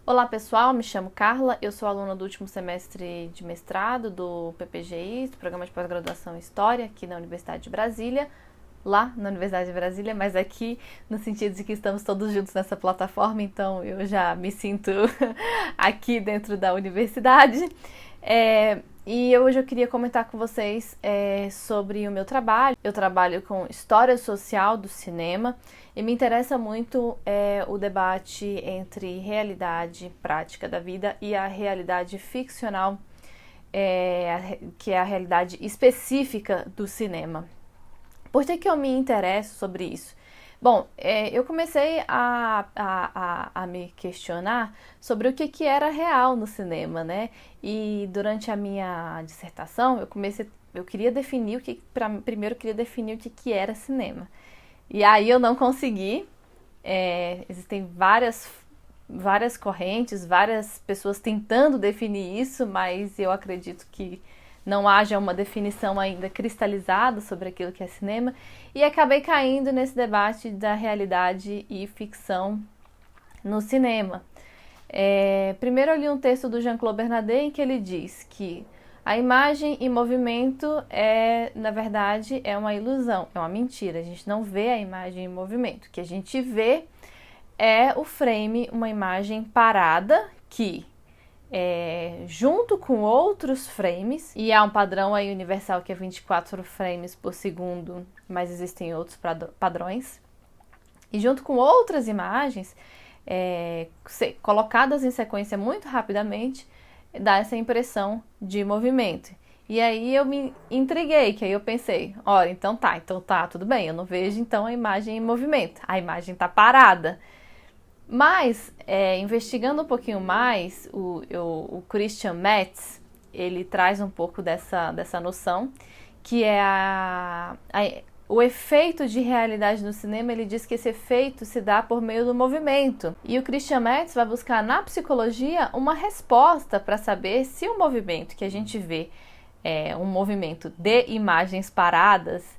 Olá pessoal, me chamo Carla, eu sou aluna do último semestre de mestrado do PPGI, do Programa de Pós-Graduação em História, aqui na Universidade de Brasília, lá na Universidade de Brasília, mas aqui no sentido de que estamos todos juntos nessa plataforma, então eu já me sinto aqui dentro da universidade. E hoje eu queria comentar com vocês sobre o meu trabalho. Eu trabalho com História Social do Cinema e me interessa muito o debate entre realidade prática da vida e a realidade ficcional, que é a realidade específica do cinema. Por que eu me interesso sobre isso? Bom, eu comecei a me questionar sobre o que era real no cinema, né? E durante a minha dissertação, eu queria definir primeiro eu queria definir o que era cinema. E aí eu não consegui. Existem várias correntes, várias pessoas tentando definir isso, mas eu acredito que não haja uma definição ainda cristalizada sobre aquilo que é cinema, e acabei caindo nesse debate da realidade e ficção no cinema. Primeiro eu li um texto do Jean-Claude Bernardet em que ele diz que a imagem em movimento na verdade, é uma ilusão, é uma mentira. A gente não vê a imagem em movimento. O que a gente vê é o frame, uma imagem parada que junto com outros frames, e há um padrão aí universal que é 24 frames por segundo, mas existem outros padrões, e junto com outras imagens colocadas em sequência muito rapidamente, dá essa impressão de movimento. E aí eu me intriguei, que aí eu pensei, olha, então tá, tudo bem, eu não vejo então a imagem em movimento, a imagem tá parada. Mas, investigando um pouquinho mais, o Christian Metz, ele traz um pouco dessa noção, que é o efeito de realidade no cinema. Ele diz que esse efeito se dá por meio do movimento. E o Christian Metz vai buscar na psicologia uma resposta para saber se o movimento que a gente vê um movimento de imagens paradas.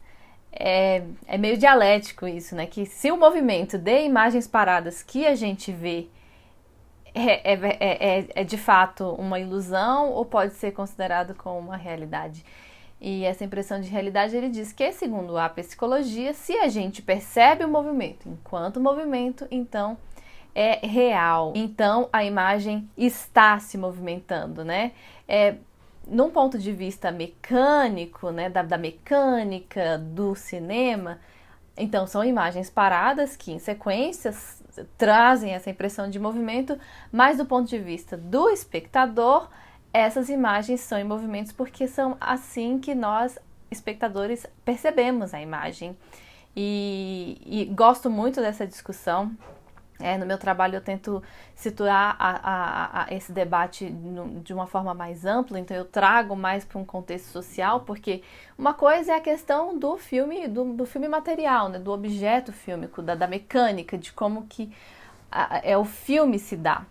É meio dialético isso, né? Que se o movimento de imagens paradas que a gente vê é de fato uma ilusão ou pode ser considerado como uma realidade. E essa impressão de realidade, ele diz que, segundo a psicologia, se a gente percebe o movimento enquanto movimento, então é real. Então a imagem está se movimentando, né? Num ponto de vista mecânico, né, da mecânica do cinema, então são imagens paradas que em sequências trazem essa impressão de movimento, mas do ponto de vista do espectador, essas imagens são em movimentos porque são assim que nós, espectadores, percebemos a imagem. E gosto muito dessa discussão. No meu trabalho eu tento situar esse debate de uma forma mais ampla, então eu trago mais para um contexto social, porque uma coisa é a questão do filme, do filme material, né, do objeto fílmico, da mecânica, de como que o filme se dá.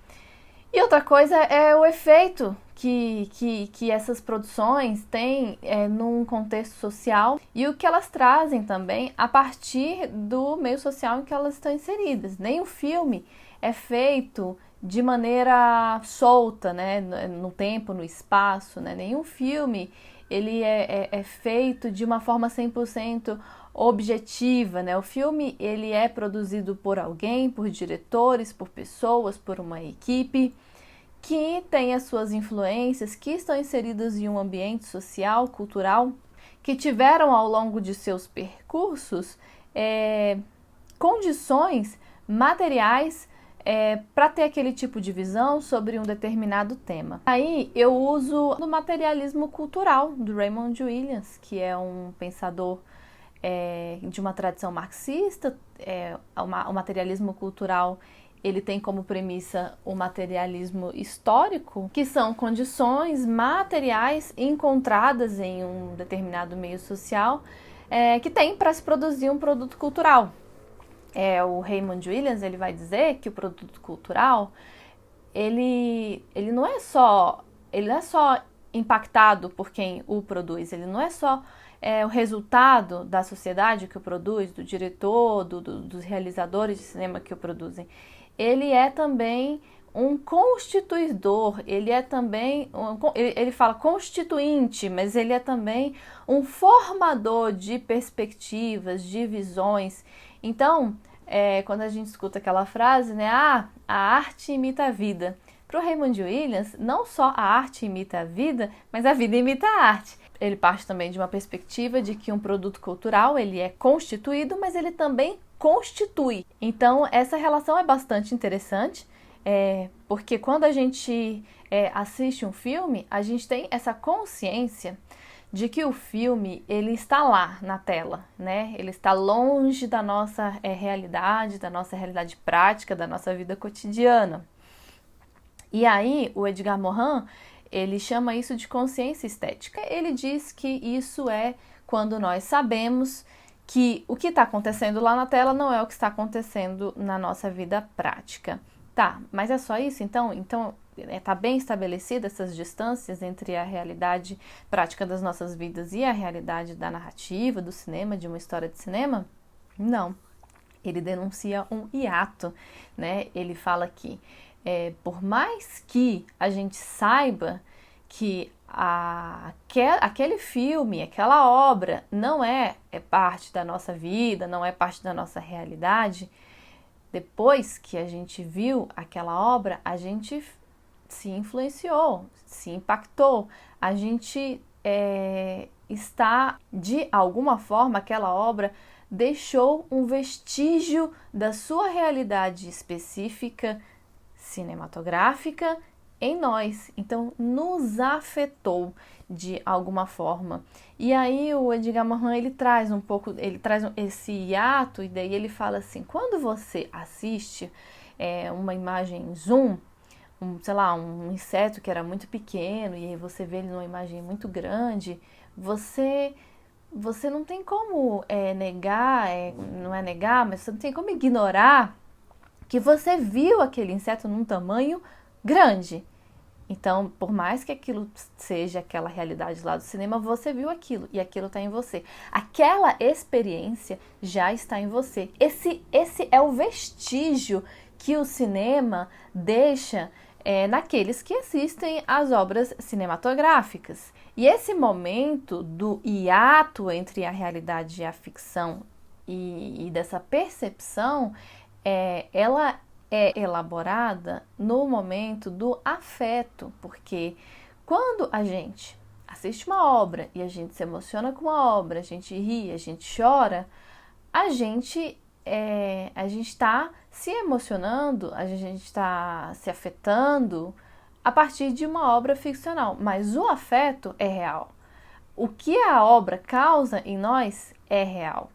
E outra coisa é o efeito que essas produções têm num contexto social e o que elas trazem também a partir do meio social em que elas estão inseridas. Nenhum filme é feito de maneira solta, né, no tempo, no espaço, né? Nenhum filme ele é feito de uma forma 100% objetiva, né? O filme ele é produzido por alguém, por diretores, por pessoas, por uma equipe que tem as suas influências, que estão inseridas em um ambiente social, cultural, que tiveram ao longo de seus percursos condições materiais para ter aquele tipo de visão sobre um determinado tema. Aí eu uso o materialismo cultural do Raymond Williams, que é um pensador de uma tradição marxista. O materialismo cultural ele tem como premissa o materialismo histórico, que são condições materiais encontradas em um determinado meio social que tem para se produzir um produto cultural. O Raymond Williams ele vai dizer que o produto cultural ele não é só impactado por quem o produz, ele não é só o resultado da sociedade que o produz, do diretor, dos realizadores de cinema que o produzem. Ele é também um constituidor, ele é também, ele fala constituinte, mas ele é também um formador de perspectivas, de visões. Então, quando a gente escuta aquela frase, né, a arte imita a vida. Para o Raymond Williams, não só a arte imita a vida, mas a vida imita a arte. Ele parte também de uma perspectiva de que um produto cultural, ele é constituído, mas ele também constitui. Então, essa relação é bastante interessante, porque quando a gente assiste um filme, a gente tem essa consciência de que o filme, ele está lá na tela, né? Ele está longe da nossa realidade, da nossa realidade prática, da nossa vida cotidiana. E aí, o Edgar Morin, ele chama isso de consciência estética. Ele diz que isso é quando nós sabemos que o que está acontecendo lá na tela não é o que está acontecendo na nossa vida prática. Tá, mas é só isso? Então está bem estabelecidas essas distâncias entre a realidade prática das nossas vidas e a realidade da narrativa, do cinema, de uma história de cinema? Não. Ele denuncia um hiato, né? Ele fala que por mais que a gente saiba que aquele filme, aquela obra não é parte da nossa vida, não é parte da nossa realidade, depois que a gente viu aquela obra, a gente se influenciou, se impactou, a gente está, de alguma forma, aquela obra deixou um vestígio da sua realidade específica, cinematográfica, em nós. Então, nos afetou de alguma forma. E aí o Edgar Morin, ele traz esse hiato, e daí ele fala assim, quando você assiste uma imagem zoom, um inseto que era muito pequeno, e aí você vê ele numa imagem muito grande, você não tem como negar, não é negar, mas você não tem como ignorar que você viu aquele inseto num tamanho grande. Então, por mais que aquilo seja aquela realidade lá do cinema, você viu aquilo e aquilo está em você. Aquela experiência já está em você. Esse é o vestígio que o cinema deixa naqueles que assistem às obras cinematográficas. E esse momento do hiato entre a realidade e a ficção e dessa percepção, ela é elaborada no momento do afeto, porque quando a gente assiste uma obra e a gente se emociona com a obra, a gente ri, a gente chora, a gente está se emocionando, a gente está se afetando a partir de uma obra ficcional, mas o afeto é real. O que a obra causa em nós é real.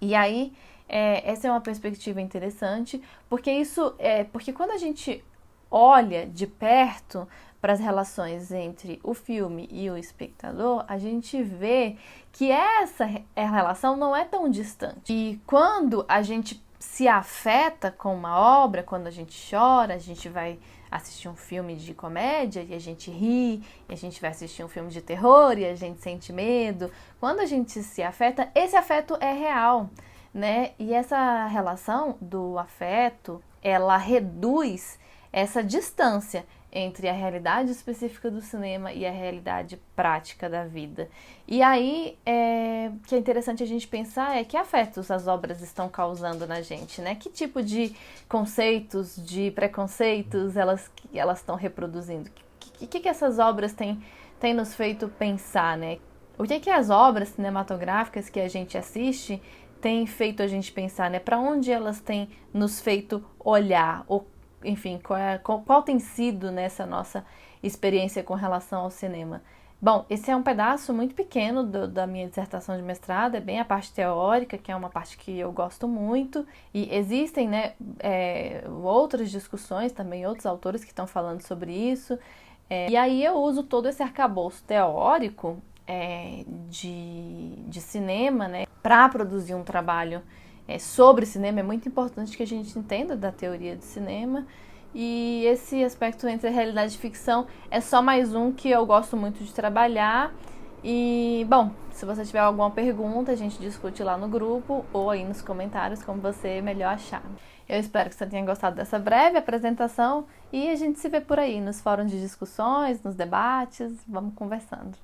E aí, essa é uma perspectiva interessante, porque quando a gente olha de perto para as relações entre o filme e o espectador, a gente vê que essa relação não é tão distante. E quando a gente se afeta com uma obra, quando a gente chora, a gente vai assistir um filme de comédia e a gente ri, e a gente vai assistir um filme de terror e a gente sente medo. Quando a gente se afeta, esse afeto é real, né? E essa relação do afeto, ela reduz essa distância entre a realidade específica do cinema e a realidade prática da vida. E aí, que é interessante a gente pensar que afetos as obras estão causando na gente, né? Que tipo de conceitos, de preconceitos elas estão reproduzindo? O que essas obras têm nos feito pensar, né? O que as obras cinematográficas que a gente assiste têm feito a gente pensar, né? Para onde elas têm nos feito olhar, ou enfim, qual tem sido nessa nossa experiência com relação ao cinema? Bom, esse é um pedaço muito pequeno da minha dissertação de mestrado, é bem a parte teórica, que é uma parte que eu gosto muito, e existem, né, outras discussões também, outros autores que estão falando sobre isso, e aí eu uso todo esse arcabouço teórico de cinema, né, para produzir um trabalho sobre cinema. É muito importante que a gente entenda da teoria de cinema, e esse aspecto entre a realidade e ficção é só mais um que eu gosto muito de trabalhar. E, bom, se você tiver alguma pergunta, a gente discute lá no grupo ou aí nos comentários, como você melhor achar. Eu espero que você tenha gostado dessa breve apresentação e a gente se vê por aí nos fóruns de discussões, nos debates. Vamos conversando.